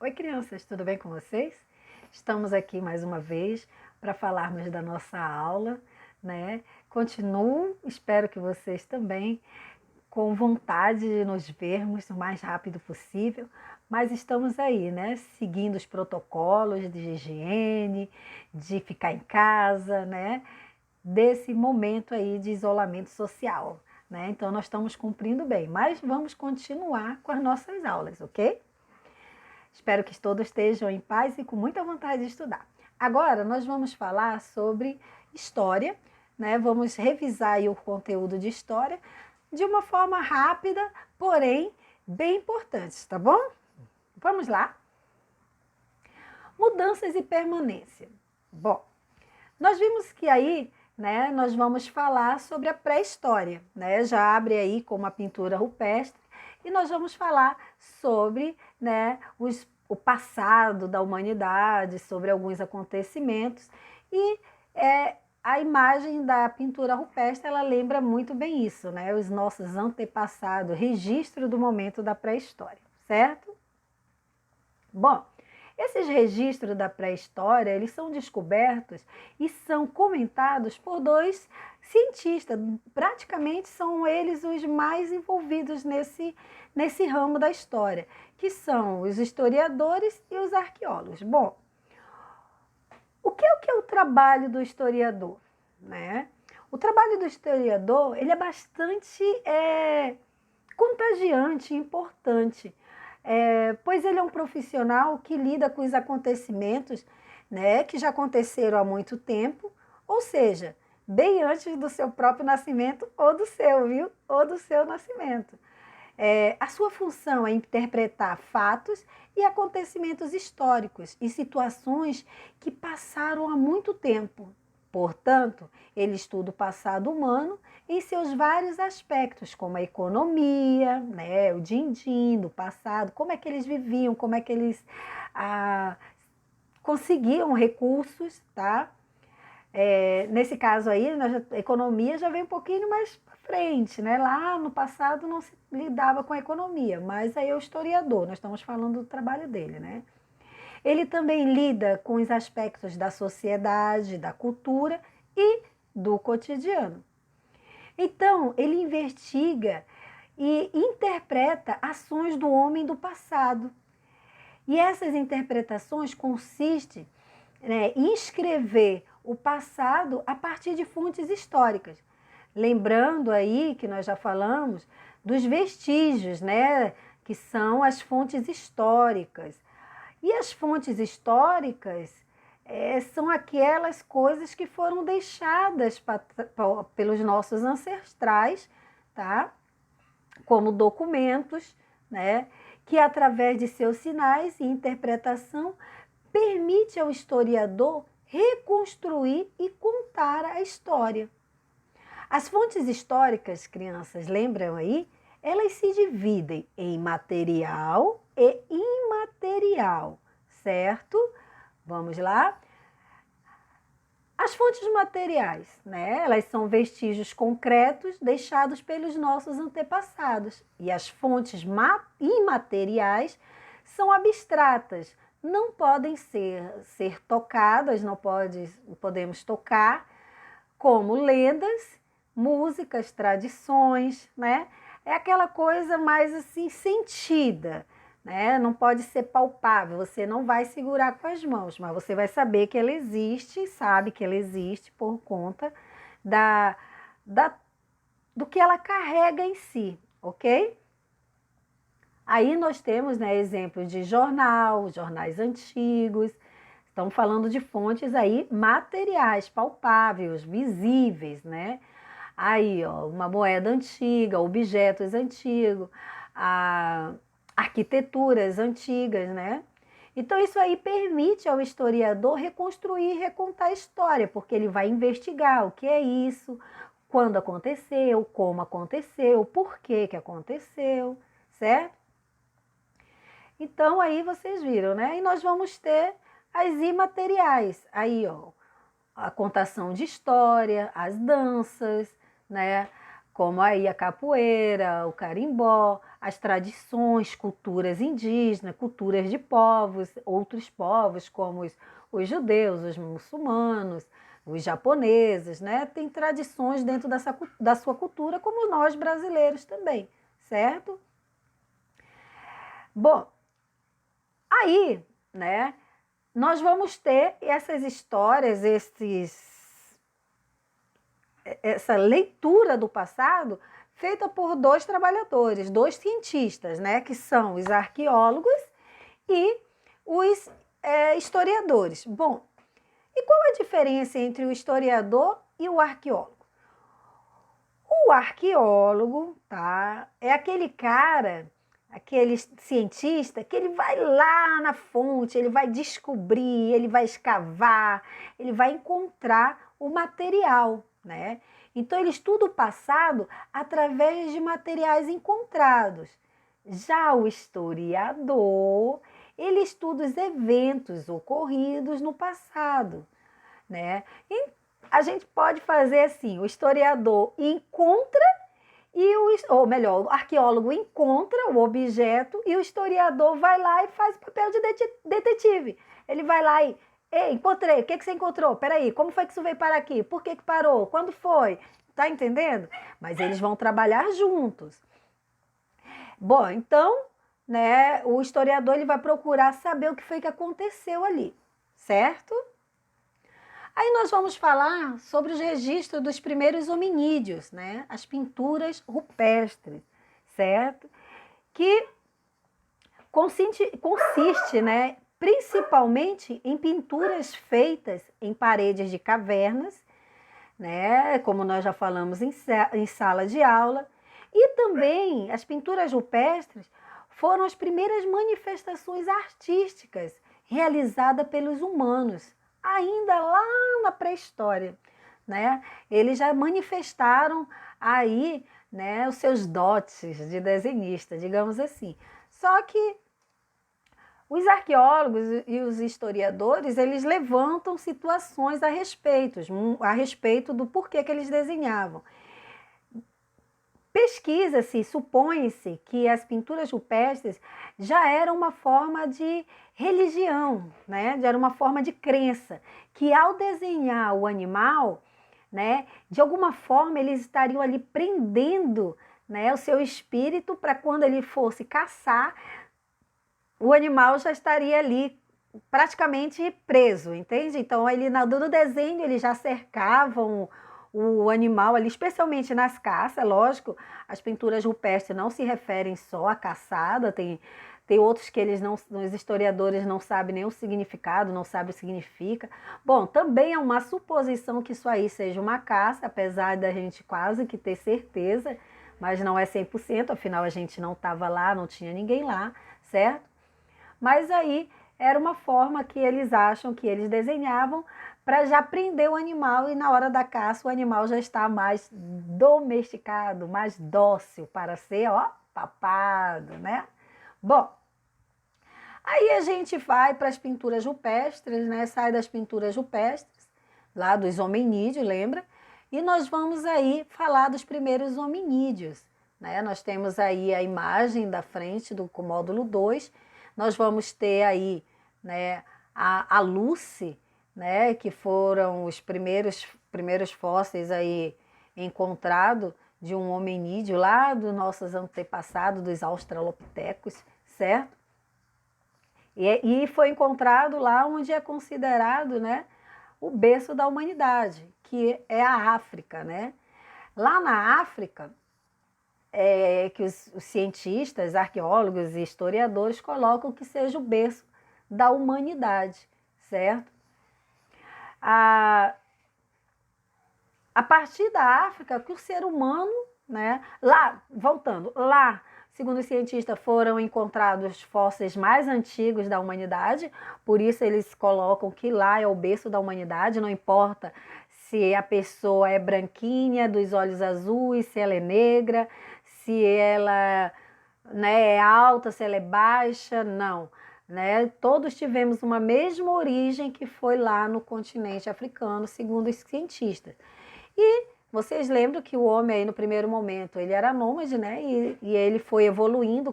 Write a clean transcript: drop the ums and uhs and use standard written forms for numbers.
Oi, crianças, tudo bem com vocês? Estamos aqui mais uma vez para falarmos da nossa aula, né? Continuo, espero que vocês também, com vontade de nos vermos o mais rápido possível, mas estamos aí, né? Seguindo os protocolos de higiene, de ficar em casa, né? Desse momento aí de isolamento social, né? Então nós estamos cumprindo bem, mas vamos continuar com as nossas aulas, ok? Espero que todos estejam em paz e com muita vontade de estudar. Agora nós vamos falar sobre história, né? Vamos revisar aí o conteúdo de história de uma forma rápida, porém bem importante, tá bom? Vamos lá? Mudanças e permanência. Bom, nós vimos que aí, né, nós vamos falar sobre a pré-história, né? Já abre aí com uma pintura rupestre e nós vamos falar sobre, né, o passado da humanidade, sobre alguns acontecimentos e a imagem da pintura rupestre, ela lembra muito bem isso, né? Os nossos antepassados, registro do momento da pré-história, certo? Bom, esses registros da pré-história, eles são descobertos e são comentados por dois cientistas. Praticamente são eles os mais envolvidos nesse ramo da história, que são os historiadores e os arqueólogos. Bom, o que é o trabalho do historiador, né? O trabalho do historiador, ele é bastante contagiante, importante, pois ele é um profissional que lida com os acontecimentos, né, que já aconteceram há muito tempo, ou seja, bem antes do seu próprio nascimento ou do seu, viu? Ou do seu nascimento. A sua função é interpretar fatos e acontecimentos históricos e situações que passaram há muito tempo. Portanto, ele estuda o passado humano em seus vários aspectos, como a economia, né, o din-din do passado, como é que eles viviam, como é que eles conseguiam recursos, tá? Nesse caso aí, a economia já vem um pouquinho mais para frente, né? Lá no passado não se lidava com a economia, mas aí é o historiador, nós estamos falando do trabalho dele, né? Ele também lida com os aspectos da sociedade, da cultura e do cotidiano. Então, ele investiga e interpreta ações do homem do passado. E essas interpretações consistem, né, em escrever o passado a partir de fontes históricas. Lembrando aí que nós já falamos dos vestígios, né, que são as fontes históricas. E as fontes históricas são aquelas coisas que foram deixadas pelos nossos ancestrais, tá? Como documentos, né? Que através de seus sinais e interpretação permite ao historiador reconstruir e contar a história. As fontes históricas, crianças, lembram aí? Elas se dividem em material e imaterial, certo? Vamos lá? As fontes materiais, né? Elas são vestígios concretos deixados pelos nossos antepassados. E as fontes imateriais são abstratas, não podem ser tocadas, não podemos tocar, como lendas, músicas, tradições, né? É aquela coisa mais assim sentida, né? Não pode ser palpável, você não vai segurar com as mãos, mas você vai saber que ela existe, sabe que ela existe por conta da, da, do que ela carrega em si, ok? Aí nós temos, né, exemplos de jornais antigos. Estamos falando de fontes aí materiais, palpáveis, visíveis, né? Aí, ó, uma moeda antiga, objetos antigos, arquiteturas antigas, né? Então isso aí permite ao historiador reconstruir e recontar a história, porque ele vai investigar o que é isso, quando aconteceu, como aconteceu, por que aconteceu, certo? Então aí vocês viram, né? E nós vamos ter as imateriais. Aí, ó, a contação de história, as danças, né? Como aí a capoeira, o carimbó, as tradições, culturas indígenas, culturas de povos, outros povos, como os judeus, os muçulmanos, os japoneses, né? Tem tradições dentro da sua cultura, como nós brasileiros também, certo? Bom, aí, né, nós vamos ter essas histórias, essa leitura do passado feita por dois trabalhadores, dois cientistas, né, que são os arqueólogos e os historiadores. Bom, e qual a diferença entre o historiador e o arqueólogo? O arqueólogo, tá, é aquele cara, aquele cientista que ele vai lá na fonte, ele vai descobrir, ele vai escavar, ele vai encontrar o material, né? Então ele estuda o passado através de materiais encontrados. Já o historiador, ele estuda os eventos ocorridos no passado, né? E a gente pode fazer assim, o historiador encontra ou melhor, o arqueólogo encontra o objeto e o historiador vai lá e faz o papel de detetive. Ele vai lá e, ei, encontrei, o que você encontrou? Peraí, como foi que isso veio parar aqui? Por que parou? Quando foi? Tá entendendo? Mas eles vão trabalhar juntos. Bom, então, né, o historiador ele vai procurar saber o que foi que aconteceu ali, certo? Aí nós vamos falar sobre os registros dos primeiros hominídeos, né? As pinturas rupestres, certo? Que consiste, né, principalmente em pinturas feitas em paredes de cavernas, né? Como nós já falamos em sala de aula. E também as pinturas rupestres foram as primeiras manifestações artísticas realizadas pelos humanos, ainda lá na pré-história, né? Eles já manifestaram aí, né, os seus dotes de desenhista, digamos assim. Só que os arqueólogos e os historiadores, eles levantam situações a respeito do porquê que eles desenhavam. Pesquisa-se, supõe-se que as pinturas rupestres já eram uma forma de religião, né? Já era uma forma de crença, que ao desenhar o animal, né, de alguma forma eles estariam ali prendendo, né, o seu espírito para quando ele fosse caçar, o animal já estaria ali praticamente preso, entende? Então, ele no desenho, eles já cercavam o animal ali, especialmente nas caças, lógico, as pinturas rupestres não se referem só à caçada, tem outros que os historiadores não sabem nem o significado, não sabem o que significa. Bom, também é uma suposição que isso aí seja uma caça, apesar da gente quase que ter certeza, mas não é 100%, afinal a gente não estava lá, não tinha ninguém lá, certo? Mas aí era uma forma que eles acham que eles desenhavam para já prender o animal e na hora da caça o animal já está mais domesticado, mais dócil para ser, ó, papado, né? Bom, aí a gente vai para as pinturas rupestres, né? Sai das pinturas rupestres, lá dos hominídeos, lembra? E nós vamos aí falar dos primeiros hominídeos, né? Nós temos aí a imagem da frente do módulo 2. Nós vamos ter aí, né, a Lucy, né, que foram os primeiros fósseis aí encontrados de um hominídeo lá dos nossos antepassados, dos australopitecos, certo? E foi encontrado lá onde é considerado, né, o berço da humanidade, que é a África, né? Lá na África, que os cientistas, arqueólogos e historiadores colocam que seja o berço da humanidade, certo? A partir da África, que o ser humano, né, lá, voltando, lá, segundo os cientistas, foram encontrados fósseis mais antigos da humanidade, por isso eles colocam que lá é o berço da humanidade, não importa se a pessoa é branquinha, dos olhos azuis, se ela é negra, se ela, né, é alta, se ela é baixa, não. Né? Todos tivemos uma mesma origem que foi lá no continente africano, segundo os cientistas. E Vocês lembram que o homem aí no primeiro momento, ele era nômade, né? E ele foi evoluindo